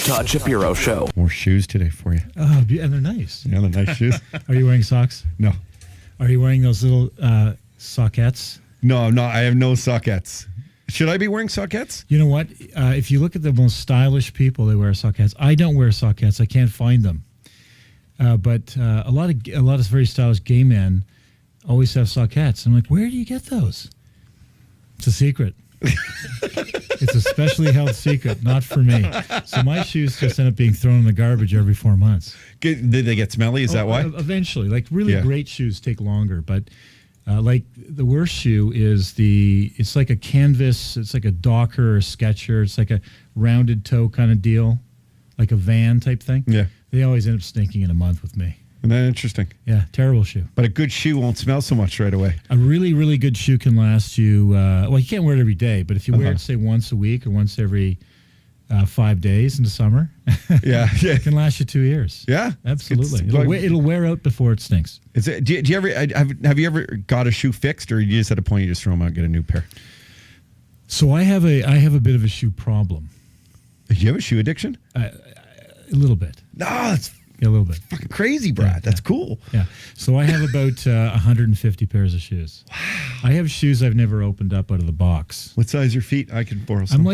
Todd Shapiro Show. More shoes today for you. Oh, and they're nice. Yeah, they're nice shoes. Are you wearing socks? No. Are you wearing those little sockettes? No, I'm not. I have no sockettes. Should I be wearing sockettes? You know what? If you look at the most stylish people, they wear sockettes. I don't wear sockettes. I can't find them. But a lot of very stylish gay men always have sockettes. I'm like, where do you get those? It's a secret. It's a specially held secret, not for me. So my shoes just end up being thrown in the garbage every 4 months. Did they get smelly? Is that why? Eventually. Like really great shoes take longer, but like the worst shoe is it's like a canvas, it's like a Docker or a Sketcher, it's like a rounded toe kind of deal, like a Van type thing. Yeah. They always end up stinking in a month with me. Isn't that interesting? Yeah, terrible shoe. But a good shoe won't smell so much right away. A really, really good shoe can last you, well, you can't wear it every day, but if you wear it, say, once a week or once every 5 days in the summer, it can last you 2 years. Yeah. Absolutely. It'll wear out before it stinks. Do you ever, have you ever got a shoe fixed, or you just at a point you just throw them out and get a new pair? So I have a bit of a shoe problem. Do you have a shoe addiction? A little bit. No, that's a little bit. Fucking crazy, Brad. That's cool. Yeah. So I have about 150 pairs of shoes. Wow. I have shoes I've never opened up out of the box. What size are your feet? I can borrow some. I'm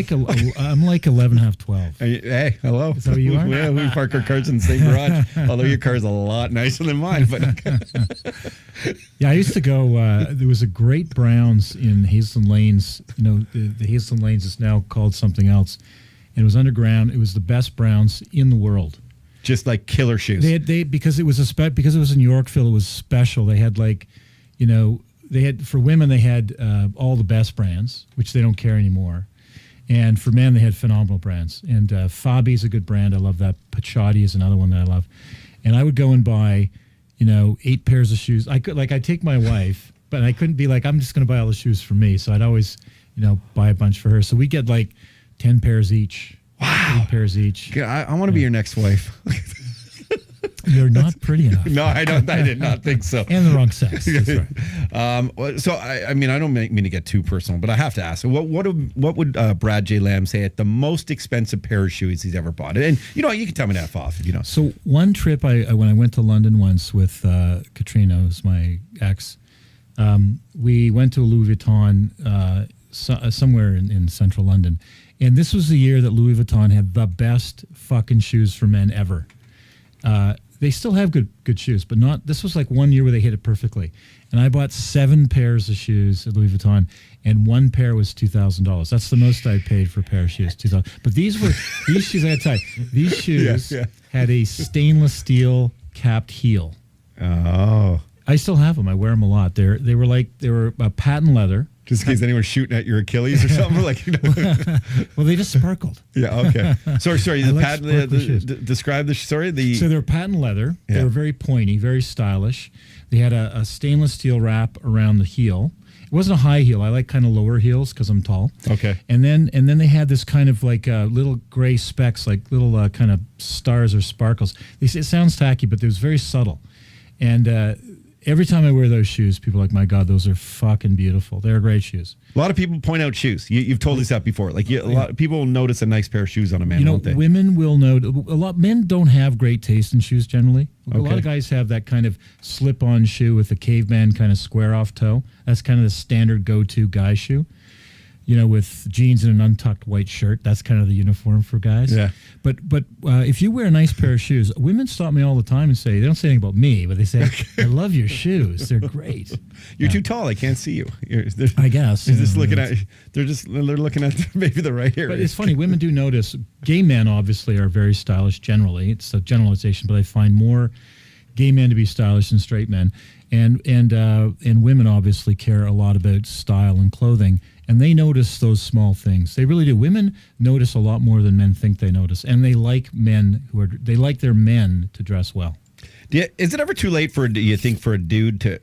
like 11, half 12. Hey, hello. Is that what you are? Yeah, we park our cars in the same garage. Although your car's a lot nicer than mine. But yeah, I used to go. There was a great Browns in Hazelton Lanes. You know, the Hazelton Lanes is now called something else. And it was underground. It was the best Browns in the world. Just like killer shoes. Because it was in Yorkville, it was special. They had for women they had all the best brands, which they don't carry anymore, and for men they had phenomenal brands. And Fabi's a good brand. I love that. Pachati is another one that I love. And I would go and buy, 8 pairs of shoes. I'd take my wife, but I couldn't be like, I'm just going to buy all the shoes for me. So I'd always, buy a bunch for her. So we get like 10 pairs each. Wow. 8 pairs each. I want to be your next wife. You're not pretty enough. No, I don't. I did not think so. And the wrong sex. That's right. So I mean, I don't mean to get too personal, but I have to ask. What would Brad J. Lamb say at the most expensive pair of shoes he's ever bought? And you can tell me that off if you know. So one trip, when I went to London once with Katrina, who's my ex, we went to Louis Vuitton somewhere in central London. And this was the year that Louis Vuitton had the best fucking shoes for men ever. They still have good shoes, but not. This was like 1 year where they hit it perfectly. And I bought 7 pairs of shoes at Louis Vuitton, and one pair was $2,000. That's the most I paid for a pair of shoes, $2,000. But these shoes. I got to tell you, these shoes had a stainless steel capped heel. Oh, I still have them. I wear them a lot. They were patent leather. Just in case anyone's shooting at your Achilles or something, Well, they just sparkled. Yeah. Okay. Sorry. The patent. Describe the story. So they're patent leather. They were very pointy, very stylish. They had a stainless steel wrap around the heel. It wasn't a high heel. I like kind of lower heels because I'm tall. Okay. And then they had this kind of like little gray specks, like little kind of stars or sparkles. It sounds tacky, but it was very subtle. And every time I wear those shoes, people are like, my God, those are fucking beautiful. They're great shoes. A lot of people point out shoes. You've told us that before. Like a lot of people notice a nice pair of shoes on a man, won't they? Women will note. Men don't have great taste in shoes generally. A lot of guys have that kind of slip-on shoe with a caveman kind of square-off toe. That's kind of the standard go-to guy shoe. With jeans and an untucked white shirt. That's kind of the uniform for guys. Yeah. But if you wear a nice pair of shoes, women stop me all the time and say, they don't say anything about me, but they say, I love your shoes. They're great. You're too tall. I can't see you. I guess. They're looking at maybe the right area. But it's funny. Women do notice. Gay men obviously are very stylish generally. It's a generalization, but I find more gay men to be stylish than straight men. And women obviously care a lot about style and clothing. And they notice those small things. They really do. Women notice a lot more than men think they notice, and they like they like their men to dress well. Is it ever too late for a dude to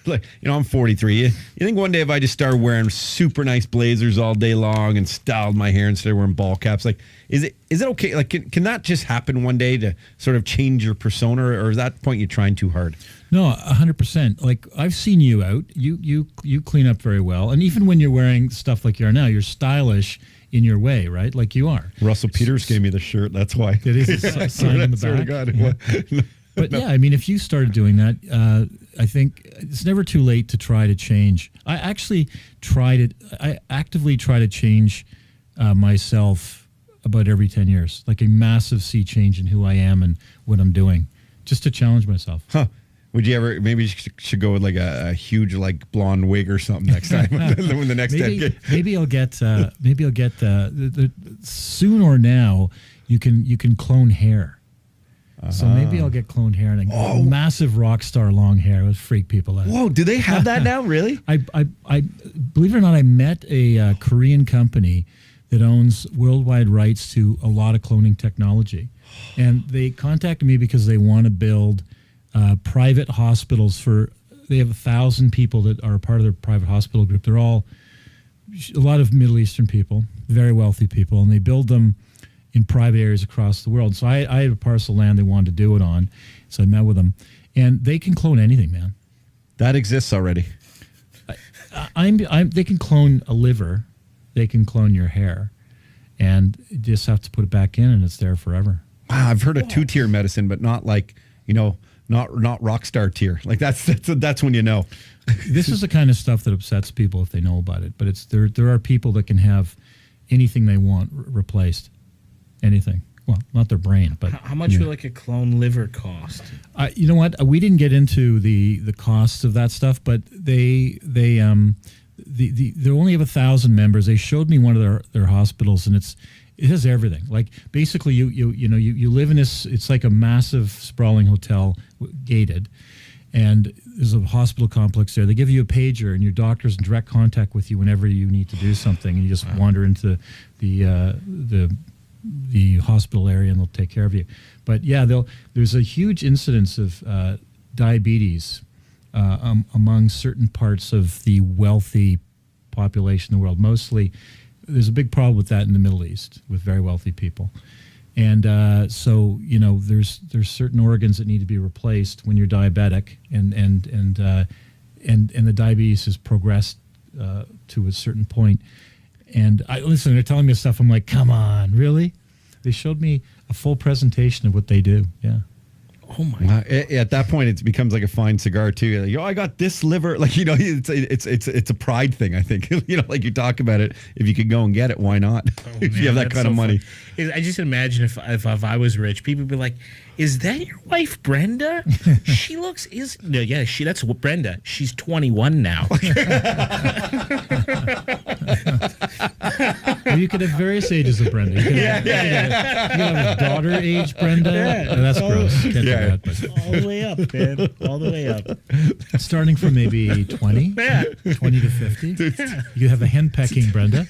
like? I'm 43. You think one day if I just started wearing super nice blazers all day long and styled my hair instead of wearing ball caps, like is it okay? Like can that just happen one day to sort of change your persona, or is that point you're trying too hard? No, 100%. Like I've seen you out. You clean up very well, and even when you're wearing stuff like you are now, you're stylish in your way, right? Like you are. Russell Peters gave me the shirt. That's why. It is a sign in the Swear to back. God, Yeah. But yeah, I mean, if you started doing that, I think it's never too late to try to change. I actually tried it. I actively try to change myself about every 10 years, like a massive sea change in who I am and what I'm doing, just to challenge myself. Huh. Would you ever, maybe you should go with like a huge like blonde wig or something next time when the next decade. Maybe I'll get soon or now you can clone hair. So maybe I'll get cloned hair and a massive rock star long hair. It would freak people out. Whoa, do they have that now? Really? I believe it or not, I met a Korean company that owns worldwide rights to a lot of cloning technology, and they contacted me because they want to build private hospitals for. They have 1,000 people that are a part of their private hospital group. They're all a lot of Middle Eastern people, very wealthy people, and they build them in private areas across the world. So I had a parcel of land they wanted to do it on, so I met with them, and they can clone anything, man. That exists already. They can clone a liver, they can clone your hair, and you just have to put it back in, and it's there forever. Wow, I've heard of 2-tier medicine, but not like not rock star tier. Like that's when you know. This is the kind of stuff that upsets people if they know about it. But there are people that can have anything they want replaced. Anything. Well, not their brain, but how much would like a clone liver cost? You know what? We didn't get into the costs of that stuff, but they only have 1,000 members. They showed me one of their hospitals, and it has everything. Like basically, you live in this. It's like a massive sprawling hotel, gated, and there's a hospital complex there. They give you a pager, and your doctor's in direct contact with you whenever you need to do something, and you just wander into the hospital area, and they'll take care of you. But yeah, there's a huge incidence of diabetes among certain parts of the wealthy population in the world. Mostly, there's a big problem with that in the Middle East with very wealthy people. And so there's certain organs that need to be replaced when you're diabetic, and the diabetes has progressed to a certain point. And listen, they're telling me stuff. I'm like, come on, really? They showed me a full presentation of what they do. Yeah. Oh my! At that point, it becomes like a fine cigar too. Like, I got this liver. Like it's a pride thing. I think like you talk about it. If you could go and get it, why not? If you have that kind of money. I just imagine if I was rich, people would be like, "Is that your wife, Brenda? She looks that's Brenda. She's 21 now." Well, you could have various ages of Brenda. You could have a daughter age Brenda. Yeah. Oh, that's gross. Can't do that. But All the way up, man. All the way up. starting from maybe 20, 20 to 50. Yeah. You have a henpecking Brenda.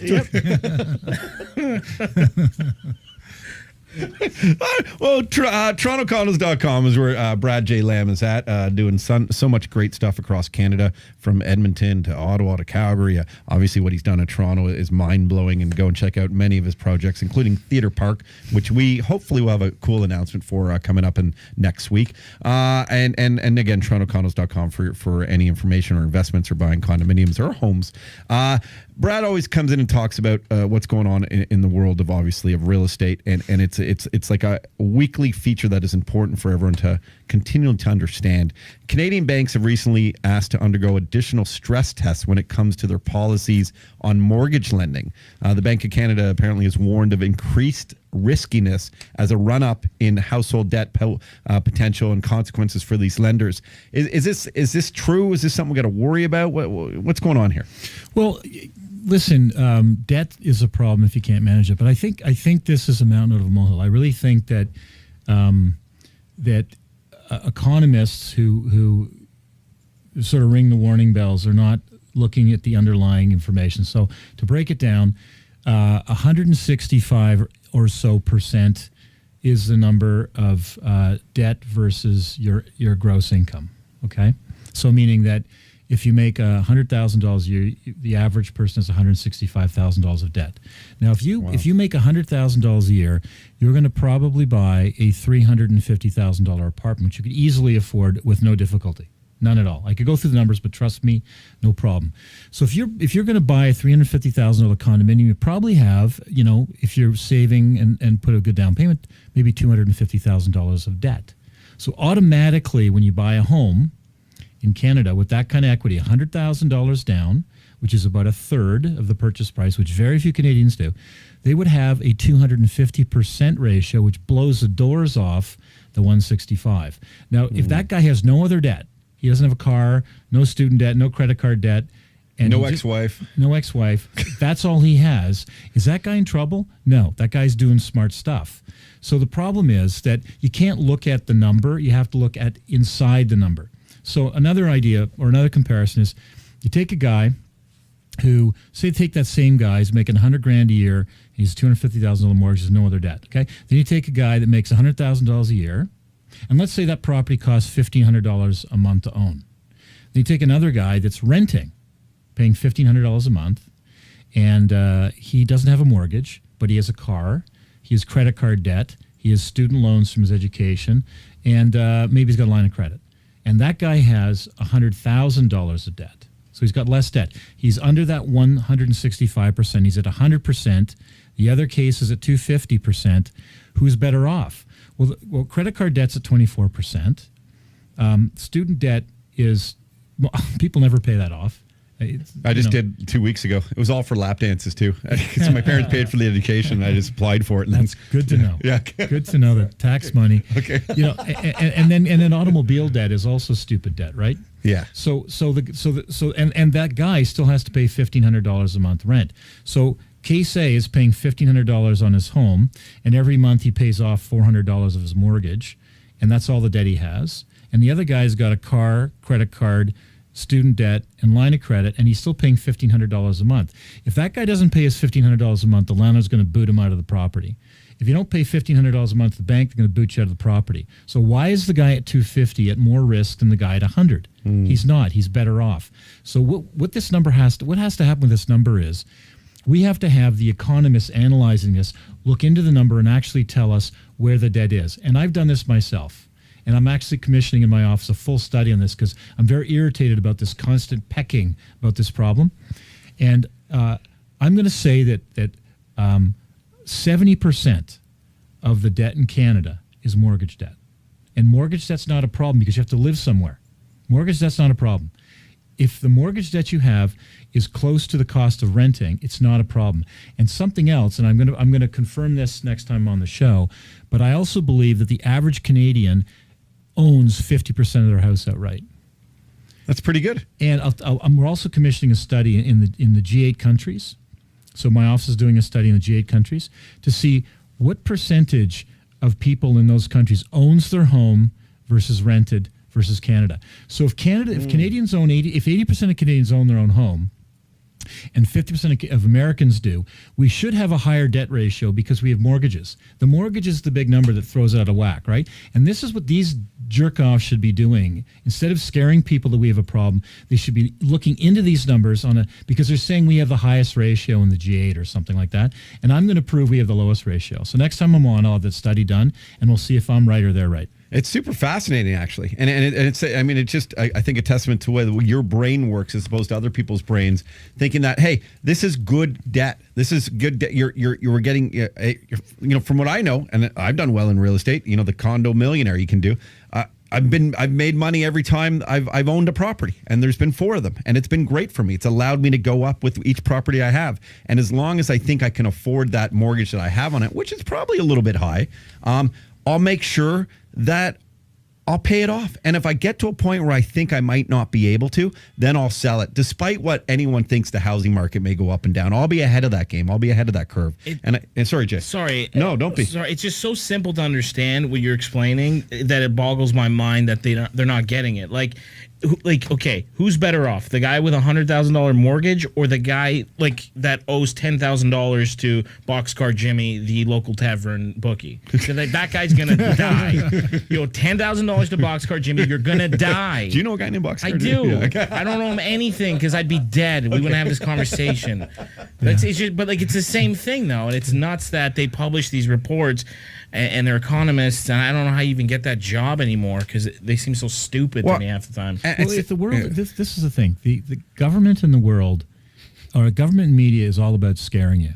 Well, TorontoCondos.com is where Brad J. Lamb is at, doing so much great stuff across Canada, from Edmonton to Ottawa to Calgary. Obviously, what he's done in Toronto is mind-blowing, and go and check out many of his projects, including Theatre Park, which we hopefully will have a cool announcement for coming up in next week. And again, TorontoCondos.com for any information or investments or buying condominiums or homes. Brad always comes in and talks about what's going on in the world of real estate, and it's like a weekly feature that is important for everyone to continue to understand. Canadian banks have recently asked to undergo additional stress tests when it comes to their policies on mortgage lending. The Bank of Canada apparently has warned of increased riskiness as a run-up in household debt potential and consequences for these lenders. Is this true? Is this something we got to worry about? What's going on here? Well, listen, debt is a problem if you can't manage it. But I think this is a mountain out of a molehill. I really think that economists who sort of ring the warning bells are not looking at the underlying information. So to break it down, 165 or so % is the number of debt versus your gross income. Okay, so meaning that if you make $100,000 a year, the average person has $165,000 of debt. Now, if you make $100,000 a year, you're going to probably buy a $350,000 apartment, which you could easily afford with no difficulty. None at all. I could go through the numbers, but trust me, no problem. So if you're going to buy a $350,000 condominium, you probably have, if you're saving and put a good down payment, maybe $250,000 of debt. So automatically, when you buy a home in Canada with that kind of equity, $100,000 down, which is about a third of the purchase price, which very few Canadians do, they would have a 250% ratio, which blows the doors off the 165. Now, if that guy has no other debt, he doesn't have a car, no student debt, no credit card debt, and no ex-wife. No ex-wife. That's all he has. Is that guy in trouble? No, that guy's doing smart stuff. So the problem is that you can't look at the number. You have to look at inside the number. So another idea or another comparison is you take a guy who, say, take that same guy, he's making $100,000 a year, he's $250,000 mortgage, there's no other debt. Okay, then you take a guy that makes $100,000 a year, and let's say that property costs $1,500 a month to own. Then you take another guy that's renting, paying $1,500 a month, and he doesn't have a mortgage, but he has a car, he has credit card debt, he has student loans from his education, and maybe he's got a line of credit. And that guy has $100,000 of debt. So he's got less debt. He's under that 165%. He's at 100%. The other case is at 250%. Who's better off? Well, credit card debt's at 24%. Student debt is, people never pay that off. I just did 2 weeks ago. It was all for lap dances too. Because my parents paid for the education, and I just applied for it. And that's good to know. Yeah, good to know that tax money. Okay. And then automobile debt is also stupid debt, right? Yeah. So that guy still has to pay $1,500 a month rent. So Case A is paying $1,500 on his home, and every month he pays off $400 of his mortgage, and that's all the debt he has. And the other guy's got a car, credit card, student debt, and line of credit, and he's still paying $1,500 a month. If that guy doesn't pay his $1,500 a month, the landlord's going to boot him out of the property. If you don't pay $1,500 a month, the bank is going to boot you out of the property. So why is the guy at $250 at more risk than the guy at $100? He's not. He's better off. So what this number has to happen with this number is we have to have the economists analyzing this look into the number and actually tell us where the debt is. And I've done this myself. And I'm actually commissioning in my office a full study on this because I'm very irritated about this constant pecking about this problem. And I'm going to say that 70% of the debt in Canada is mortgage debt. And mortgage debt's not a problem because you have to live somewhere. Mortgage debt's not a problem. If the mortgage debt you have is close to the cost of renting, it's not a problem. And something else, and I'm going to confirm this next time on the show, but I also believe that the average Canadian owns 50% of their house outright. That's pretty good. And we're also commissioning a study in the G8 countries. So my office is doing a study in the G8 countries to see what percentage of people in those countries owns their home versus rented versus Canada. So if Canadians own 80% of Canadians own their own home, and 50% of Americans do, we should have a higher debt ratio because we have mortgages. The mortgage is the big number that throws it out of whack, right? And this is what these jerk-offs should be doing. Instead of scaring people that we have a problem, they should be looking into these numbers because they're saying we have the highest ratio in the G8 or something like that. And I'm going to prove we have the lowest ratio. So next time I'm on, I'll have that study done, and we'll see if I'm right or they're right. It's super fascinating, actually, and it's. I mean, it's just. I think a testament to whether your brain works as opposed to other people's brains. Thinking that, hey, this is good debt. This is good debt. You're getting. From what I know, and I've done well in real estate. The condo millionaire you can do. I've made money every time I've owned a property, and there's been 4 of them, and it's been great for me. It's allowed me to go up with each property I have, and as long as I think I can afford that mortgage that I have on it, which is probably a little bit high, I'll make sure that I'll pay it off. And if I get to a point where I think I might not be able to, then I'll sell it. Despite what anyone thinks the housing market may go up and down, I'll be ahead of that game. I'll be ahead of that curve. And sorry, Jay. Sorry. No, don't be. Sorry. It's just so simple to understand what you're explaining that it boggles my mind that they're not getting it. Like, okay, who's better off? The guy with $100,000 mortgage or the guy that owes $10,000 to Boxcar Jimmy, the local tavern bookie? That guy's gonna die. $10,000 to Boxcar Jimmy, you're gonna die. Do you know a guy named Boxcar? I do. Yeah, okay. I don't know him anything because I'd be dead. We wouldn't have this conversation. It's the same thing though, and it's nuts that they publish these reports. and they're economists, and I don't know how you even get that job anymore because they seem so stupid to me half the time. Well, if the world, this is the thing: the government in the world, or government media, is all about scaring you.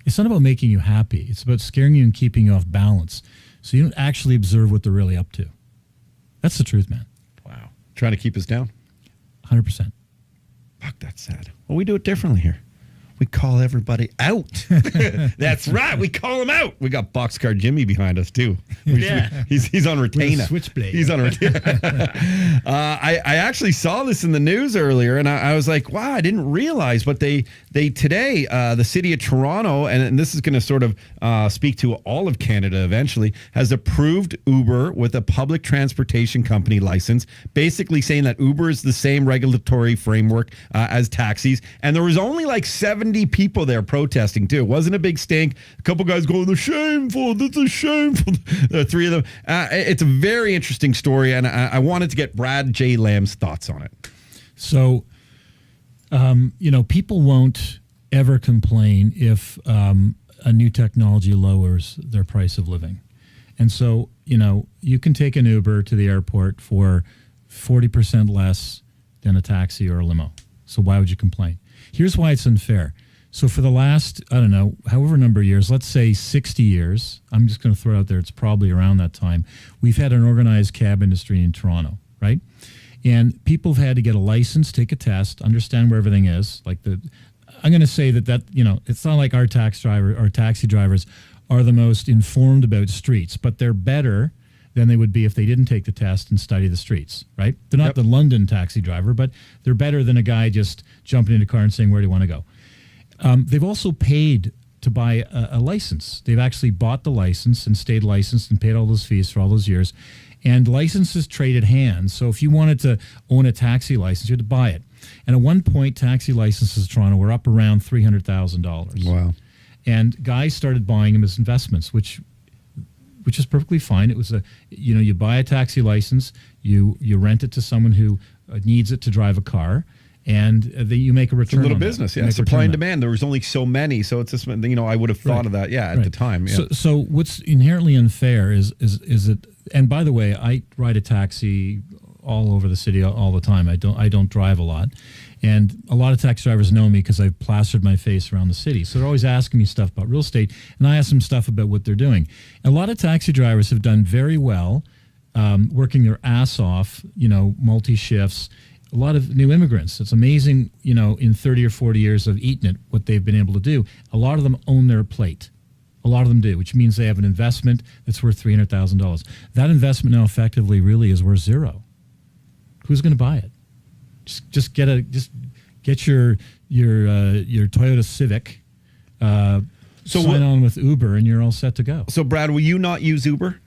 It's not about making you happy. It's about scaring you and keeping you off balance, so you don't actually observe what they're really up to. That's the truth, man. Wow. Trying to keep us down. 100%. Fuck, that's sad. Well, we do it differently here. We call everybody out. That's right. We call them out. We got Boxcar Jimmy behind us too. He's on retainer. Switchblade. He's on retainer. I actually saw this in the news earlier, and I was like, wow, I didn't realize. But they today, the city of Toronto, and this is going to sort of speak to all of Canada eventually, has approved Uber with a public transportation company license, basically saying that Uber is the same regulatory framework as taxis. And there was only like 70 people there protesting too. It wasn't a big stink. A couple guys going, "They're shameful. This is shameful." The three of them. It's a very interesting story, and I wanted to get Brad J. Lamb's thoughts on it. So, people won't ever complain if a new technology lowers their price of living. And so, you can take an Uber to the airport for 40% less than a taxi or a limo. So why would you complain? Here's why it's unfair. So for the last, I don't know, however number of years, let's say 60 years, I'm just going to throw it out there, it's probably around that time, we've had an organized cab industry in Toronto, right? And people have had to get a license, take a test, understand where everything is. I'm going to say that it's not like our taxi drivers are the most informed about streets, but they're better than they would be if they didn't take the test and study the streets, right? They're not the London taxi driver, but they're better than a guy just jumping in a car and saying, "Where do you want to go?" They've also paid to buy a license. They've actually bought the license and stayed licensed and paid all those fees for all those years. And licenses traded hands. So if you wanted to own a taxi license, you had to buy it. And at one point, taxi licenses in Toronto were up around $300,000. Wow. And guys started buying them as investments, which is perfectly fine. It was you buy a taxi license, you rent it to someone who needs it to drive a car, and you make a return. It's a little on business, that. Supply and demand. There was only so many, so it's just I would have thought of that, at the time. Yeah. So what's inherently unfair is it? And by the way, I ride a taxi all over the city all the time. I don't drive a lot. And a lot of taxi drivers know me because I've plastered my face around the city. So they're always asking me stuff about real estate, and I ask them stuff about what they're doing. And a lot of taxi drivers have done very well, working their ass off, multi-shifts. A lot of new immigrants. It's amazing, in 30 or 40 years of eating it, what they've been able to do. A lot of them own their plate. A lot of them do, which means they have an investment that's worth $300,000. That investment now effectively really is worth zero. Who's going to buy it? Just get your Toyota Civic, sign on with Uber, and you're all set to go. So, Brad, will you not use Uber?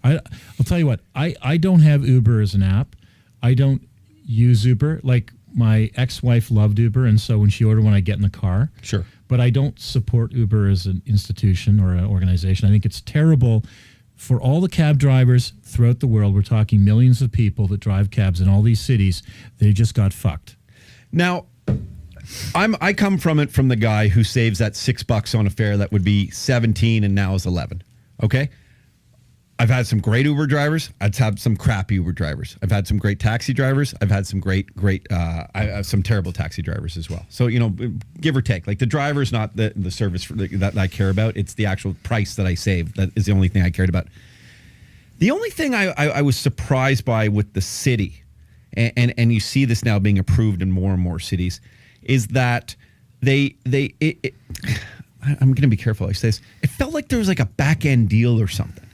I'll tell you what. I don't have Uber as an app. I don't use Uber. Like, my ex-wife loved Uber, and so when she ordered one, I get in the car. Sure. But I don't support Uber as an institution or an organization. I think it's terrible for all the cab drivers throughout the world. We're talking millions of people that drive cabs in all these cities. They just got fucked. Now, I come from the guy who saves that $6 on a fare that would be 17 and now is 11. Okay. I've had some great Uber drivers. I've had some crappy Uber drivers. I've had some great taxi drivers. I've had some I have some terrible taxi drivers as well. So, give or take, like the driver's not the service that I care about. It's the actual price that I save. That is the only thing I cared about. The only thing I was surprised by with the city, and you see this now being approved in more and more cities, is that I'm going to be careful. I say this. It felt like there was like a back end deal or something.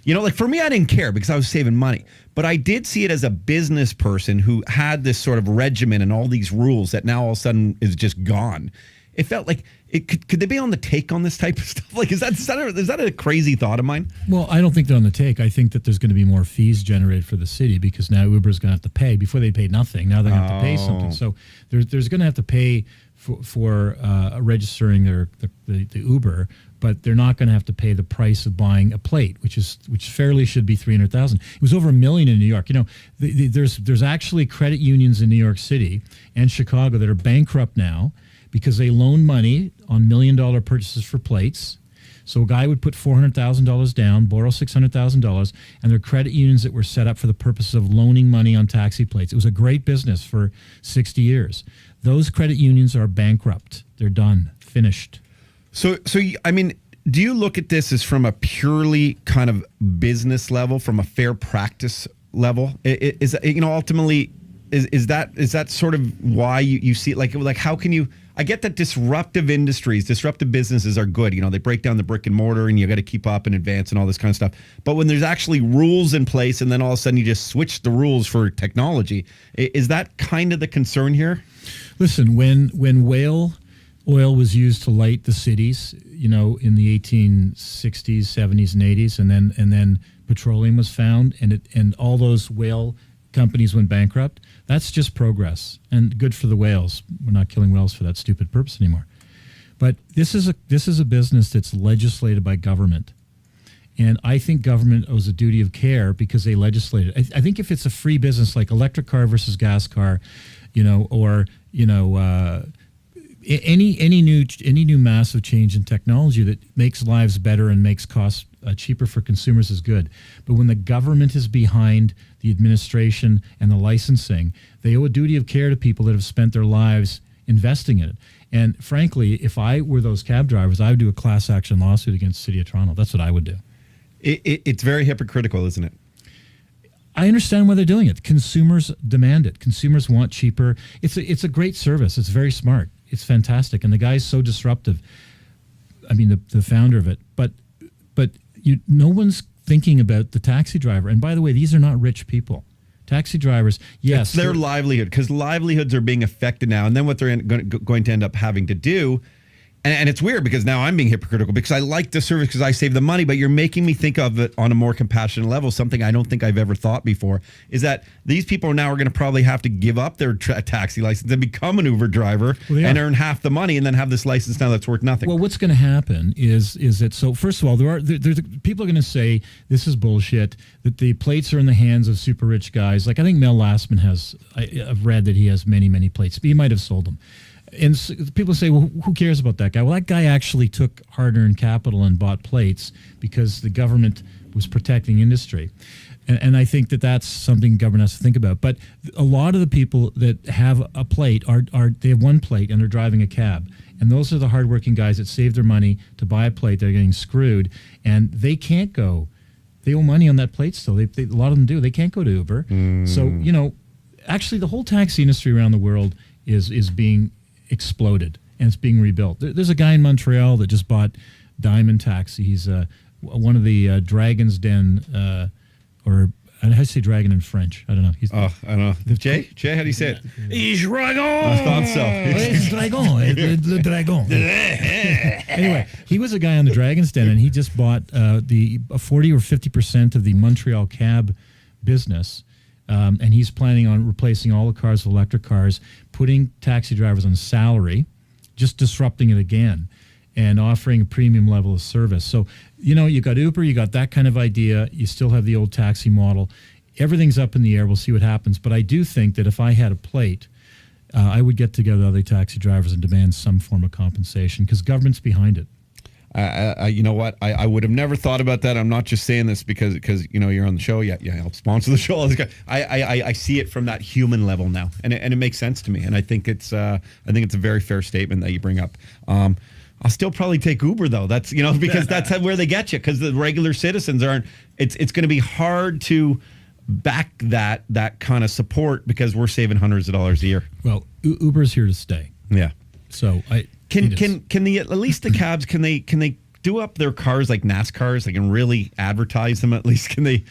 Like for me, I didn't care because I was saving money. But I did see it as a business person who had this sort of regimen and all these rules that now all of a sudden is just gone. It felt like could they be on the take on this type of stuff? Like, is that a crazy thought of mine? Well, I don't think they're on the take. I think that there's going to be more fees generated for the city because now Uber's going to have to pay. Before they paid nothing. Now they're going to have to pay something. So there's going to have to pay for registering the Uber, but they're not going to have to pay the price of buying a plate, which fairly should be $300,000. It was over $1 million in New York. There's actually credit unions in New York City and Chicago that are bankrupt now because they loan money on $1 million purchases for plates. So a guy would put $400,000 down, borrow $600,000, and they're credit unions that were set up for the purpose of loaning money on taxi plates. It was a great business for 60 years. Those credit unions are bankrupt. They're done, finished. So I mean, do you look at this as from a purely kind of business level, from a fair practice level? Is ultimately is that sort of why you see it? Like how can you? I get that disruptive businesses are good. They break down the brick and mortar, and you got to keep up and advance and all this kind of stuff. But when there's actually rules in place, and then all of a sudden you just switch the rules for technology, is that kind of the concern here? Listen, when whale oil was used to light the cities, in the 1860s, 70s, and 80s, and then petroleum was found, and all those whale companies went bankrupt. That's just progress, and good for the whales. We're not killing whales for that stupid purpose anymore. But this is a business that's legislated by government, and I think government owes a duty of care because they legislate it. I think if it's a free business like electric car versus gas car, or any new massive change in technology that makes lives better and makes costs cheaper for consumers is good. But when the government is behind the administration and the licensing, they owe a duty of care to people that have spent their lives investing in it. And frankly, if I were those cab drivers, I would do a class action lawsuit against the City of Toronto. That's what I would do. It's very hypocritical, isn't it? I understand why they're doing it. Consumers demand it. Consumers want cheaper. It's a great service. It's very smart. It's fantastic. And the guy's so disruptive. I mean, the founder of it. But no one's thinking about the taxi driver. And by the way, these are not rich people. Taxi drivers, yes. It's their livelihood, because livelihoods are being affected now. And then what they're going to end up having to do, and it's weird because now I'm being hypocritical because I like the service because I save the money, but you're making me think of it on a more compassionate level. Something I don't think I've ever thought before is that these people now are going to probably have to give up their taxi license and become an Uber driver and earn half the money and then have this license now that's worth nothing. Well, what's going to happen is that, so first of all, there's people are going to say this is bullshit, that the plates are in the hands of super rich guys. Like I think Mel Lastman I've read that he has many, many plates, but he might have sold them. And people say, well, who cares about that guy? Well, that guy actually took hard-earned capital and bought plates because the government was protecting industry. And I think that that's something government has to think about. But a lot of the people that have a plate they have one plate and they're driving a cab. And those are the hardworking guys that save their money to buy a plate. They're getting screwed, and they can't go. They owe money on that plate still. A lot of them do. They can't go to Uber. So, actually the whole taxi industry around the world is being exploded, and it's being rebuilt. There's a guy in Montreal that just bought Diamond Taxi. He's one of the Dragon's Den, or how do you say dragon in French? I don't know. I don't know. Jay, how do you say it? Dragon. I thought so. It's Dragon. Le Dragon. Anyway, he was a guy on the Dragon's Den, and he just bought the 40 or 50% of the Montreal cab business. And he's planning on replacing all the cars with electric cars, putting taxi drivers on salary, just disrupting it again, and offering a premium level of service. So, you got Uber, you got that kind of idea. You still have the old taxi model. Everything's up in the air. We'll see what happens. But I do think that if I had a plate, I would get together other taxi drivers and demand some form of compensation because government's behind it. You know what? I would have never thought about that. I'm not just saying this because you're on the show. Yeah, I'll sponsor the show. I see it from that human level now, and it makes sense to me. And I think it's a very fair statement that you bring up. I'll still probably take Uber though. That's because that's where they get you, because the regular citizens aren't. It's going to be hard to back that kind of support because we're saving hundreds of dollars a year. Well, Uber's here to stay. Yeah. So Can the at least the cabs can they do up their cars like NASCARs? They can really advertise them at least. Can they?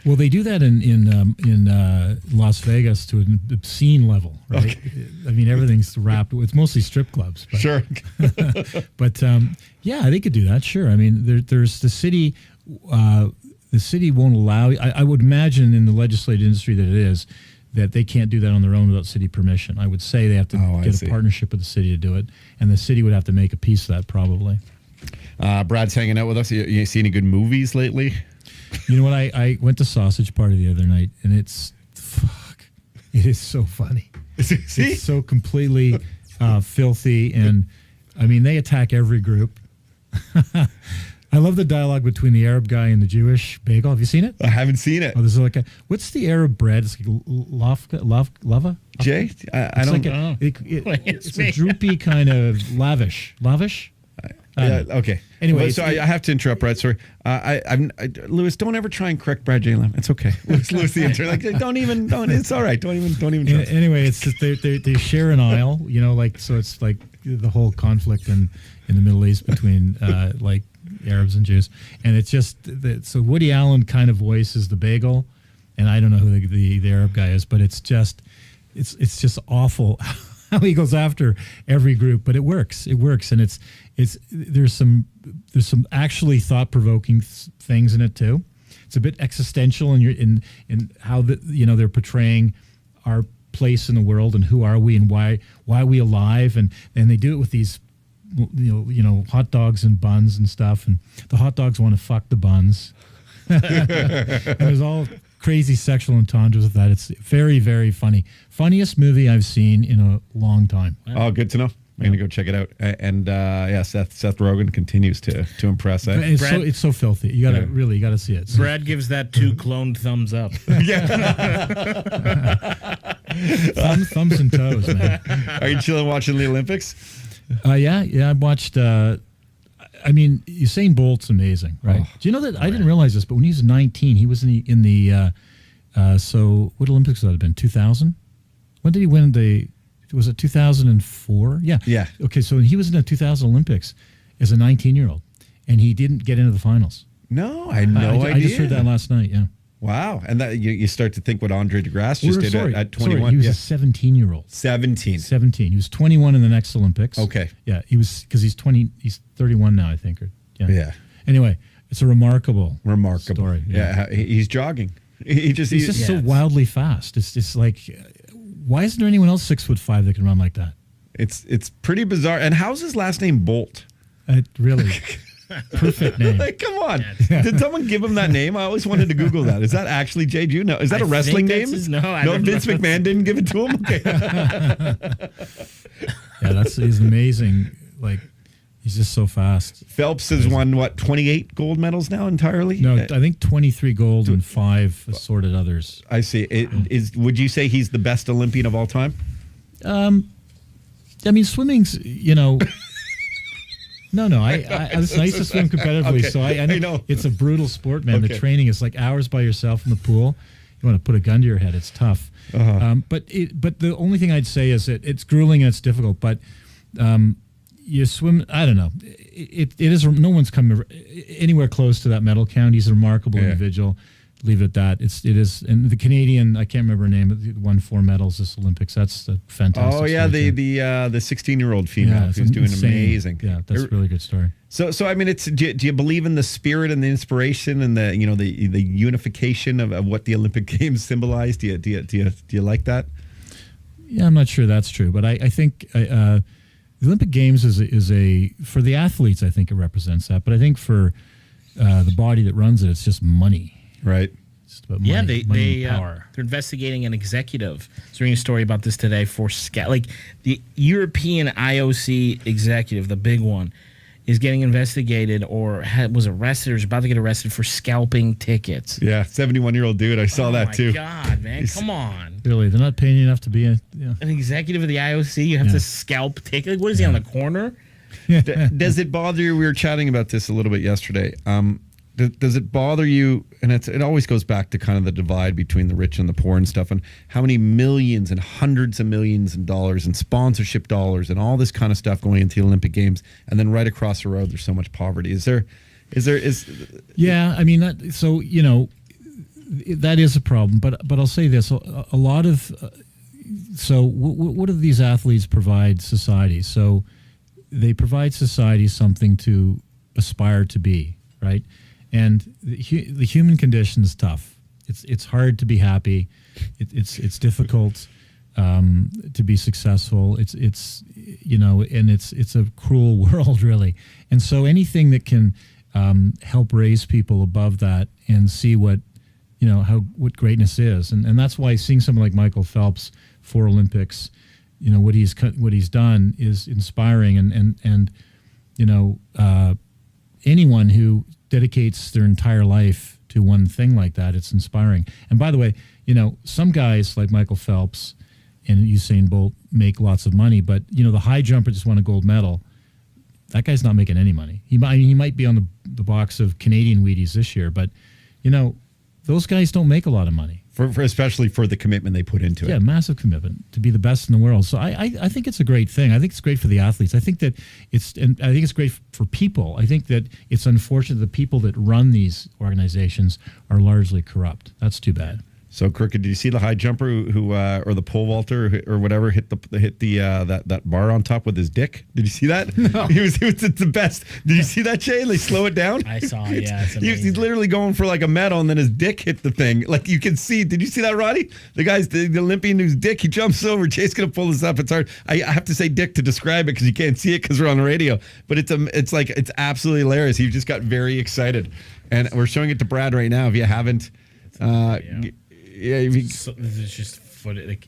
Well, they do that in Las Vegas to an obscene level, right? Okay. I mean, everything's wrapped. It's mostly strip clubs. But, sure. But yeah, they could do that. Sure. I mean, there's the city. The city won't allow. I would imagine in the legislative industry that it is, that they can't do that on their own without city permission. I would say they have to get a partnership with the city to do it, and the city would have to make a piece of that probably. Brad's hanging out with us. You see any good movies lately? You know what? I went to Sausage Party the other night, and it is so funny. It's so completely filthy, and I mean, they attack every group. I love the dialogue between the Arab guy and the Jewish bagel. Have you seen it? I haven't seen it. Oh, there's like what's the Arab bread? It's like lava. Jay, I don't know. It's a droopy kind of lavish. Yeah, okay. Anyway, well, so I have to interrupt, Brad. Sorry, Lewis. Don't ever try and correct Brad J. Lamb. It's okay. Lewis the intern. Like, don't. It's all right. Don't even. Try. Anyway, it's just they share an aisle. Like so. It's like the whole conflict in the Middle East between like Arabs and Jews, and it's just so Woody Allen kind of voices the bagel, and I don't know who the Arab guy is, but it's just awful. How he goes after every group, but it works, and it's there's some actually thought-provoking things in it too. It's a bit existential in how they're portraying our place in the world and who are we and why we alive, and they do it with these hot dogs and buns and stuff, and the hot dogs want to fuck the buns. And there's all crazy sexual entendres with that. It's very, very funny. Funniest movie I've seen in a long time. Oh, good to know. I'm going to go check it out. And Seth Rogen continues to impress. It's so filthy. You gotta see it. Brad gives that 2 cloned thumbs up. Thumbs and toes, man. Are you chilling watching the Olympics? Yeah. I watched. Usain Bolt's amazing, right? Oh, do you know that I didn't realize this, but when he was 19, he was in the so what Olympics would have been 2000? When did he win was it 2004? Yeah. Yeah. Okay, so he was in the 2000 Olympics as a 19-year-old, and he didn't get into the finals. No, I had no idea. I just heard that last night. Yeah. Wow, and that you start to think what Andre DeGrasse just did at 21. He was a 17-year-old. 17. 17. He was 21 in the next Olympics. Okay. Yeah, he was because he's 20. He's 31 now, I think. Yeah. Anyway, it's a remarkable story. Yeah, he's jogging. He's just so wildly fast. It's just like, why isn't there anyone else 6'5" that can run like that? It's pretty bizarre. And how's his last name Bolt? Really. Perfect name. Like, come on. Did someone give him that name? I always wanted to Google that. Is that actually Jay? Do you know? Is that a wrestling name? No, Vince McMahon didn't give it to him? Okay. Yeah, he's amazing. Like, he's just so fast. Phelps has won, 28 gold medals now entirely? No, I think 23 gold and 5 assorted others. I see. Would you say he's the best Olympian of all time? Swimming's, No, I used to swim competitively, okay. So I know it's a brutal sport, man. Okay. The training is like hours by yourself in the pool. You want to put a gun to your head; it's tough. But the only thing I'd say is that it's grueling and it's difficult. But you swim. I don't know. It is. No one's come anywhere close to that medal count. He's a remarkable individual. Leave it at that. It is, and the Canadian, I can't remember her name, but won 4 medals this Olympics. That's a fantastic. Oh yeah, the 16-year-old female who's doing amazing. Yeah, that's a really good story. So I mean, do you believe in the spirit and the inspiration and the unification of what the Olympic Games symbolize? Do you like that? Yeah, I'm not sure that's true, but I think the Olympic Games is a for the athletes. I think it represents that, but I think for the body that runs it, it's just money. Right. Money, they're investigating an executive. I was reading a story about this today for the European IOC executive, the big one, is getting investigated or was arrested or is about to get arrested for scalping tickets. Yeah, 71-year-old dude. I saw that too. Oh my God, man, come on! Really, they're not paying you enough to be an executive of the IOC. You have to scalp tickets. What is he on the corner? Does it bother you? We were chatting about this a little bit yesterday. Does it bother you? And it always goes back to kind of the divide between the rich and the poor and stuff, and how many millions and hundreds of millions of dollars and sponsorship dollars and all this kind of stuff going into the Olympic Games, and then right across the road there's so much poverty. Yeah, I mean that. So that is a problem. But I'll say this: a lot of what do these athletes provide society? So they provide society something to aspire to be, right? And the human condition is tough. It's hard to be happy. It's difficult to be successful. It's and it's a cruel world, really. And so anything that can help raise people above that and see what greatness is, and that's why seeing someone like Michael Phelps 4 Olympics, what he's done is inspiring, and anyone who dedicates their entire life to one thing like that, it's inspiring. And by the way, some guys like Michael Phelps and Usain Bolt make lots of money, but the high jumper just won a gold medal. That guy's not making any money. He might be on the box of Canadian Wheaties this year, but those guys don't make a lot of money. For especially for the commitment they put into it. Yeah, massive commitment to be the best in the world. So I think it's a great thing. I think it's great for the athletes. I think it's great for people. I think that it's unfortunate the people that run these organizations are largely corrupt. That's too bad. So Crooked, did you see the high jumper who or the pole vaulter or whatever hit the that bar on top with his dick? Did you see that? No. He was the best. Did you see that, Jay? They slow it down. I saw. Yeah, it's He's literally going for like a medal, and then his dick hit the thing. Like you can see. Did you see that, Roddy? The Olympian whose dick he jumps over. Jay's gonna pull this up. It's hard. I have to say dick to describe it because you can't see it because we're on the radio. But it's absolutely hilarious. He just got very excited, and we're showing it to Brad right now. If you haven't. Yeah, it's just footage. Like,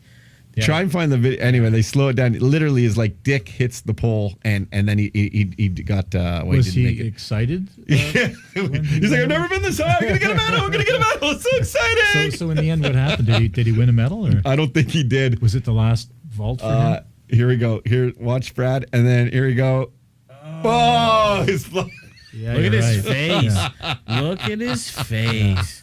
yeah. Try and find the video. Anyway, they slow it down. It literally is like dick hits the pole, and then he got. Was he excited? Yeah. He's like, I've never been this high. I'm gonna get a medal. I'm gonna get a medal. It's so exciting. So in the end, what happened? Did he win a medal, or I don't think he did. Was it the last vault for him? Here we go. Here, watch Brad, and then here we go. Oh, his. Yeah, Look at his right. face. Yeah. Look at his face.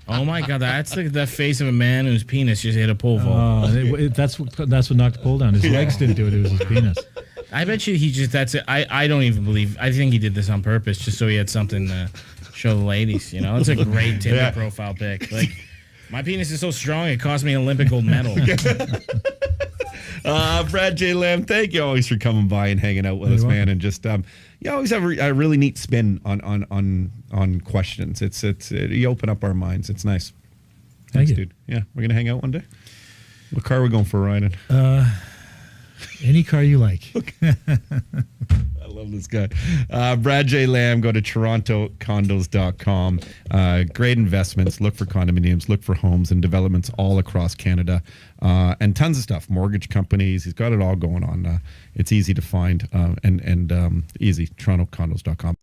Oh my God, that's the face of a man whose penis just hit a pole vault. That's what knocked the pole down. His legs didn't do it. It was his penis. I bet you that's it. I don't even believe. I think he did this on purpose just so he had something to show the ladies. It's a great Tinder profile pic. Like, my penis is so strong it cost me an Olympic gold medal. Brad J. Lamb, thank you always for coming by and hanging out with us, man, and just you always have a really neat spin on questions. You open up our minds. It's nice. Thanks, dude. Yeah, we're gonna hang out one day. What car are we going for a ride in? Any car you like. I love this guy. Brad J. Lamb, go to torontocondos.com. Great investments. Look for condominiums, look for homes and developments all across Canada. And tons of stuff. Mortgage companies. He's got it all going on. It's easy to find and easy. torontocondos.com.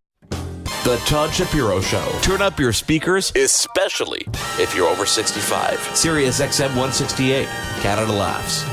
The Todd Shapiro Show. Turn up your speakers, especially if you're over 65. Sirius XM 168. Canada Laughs.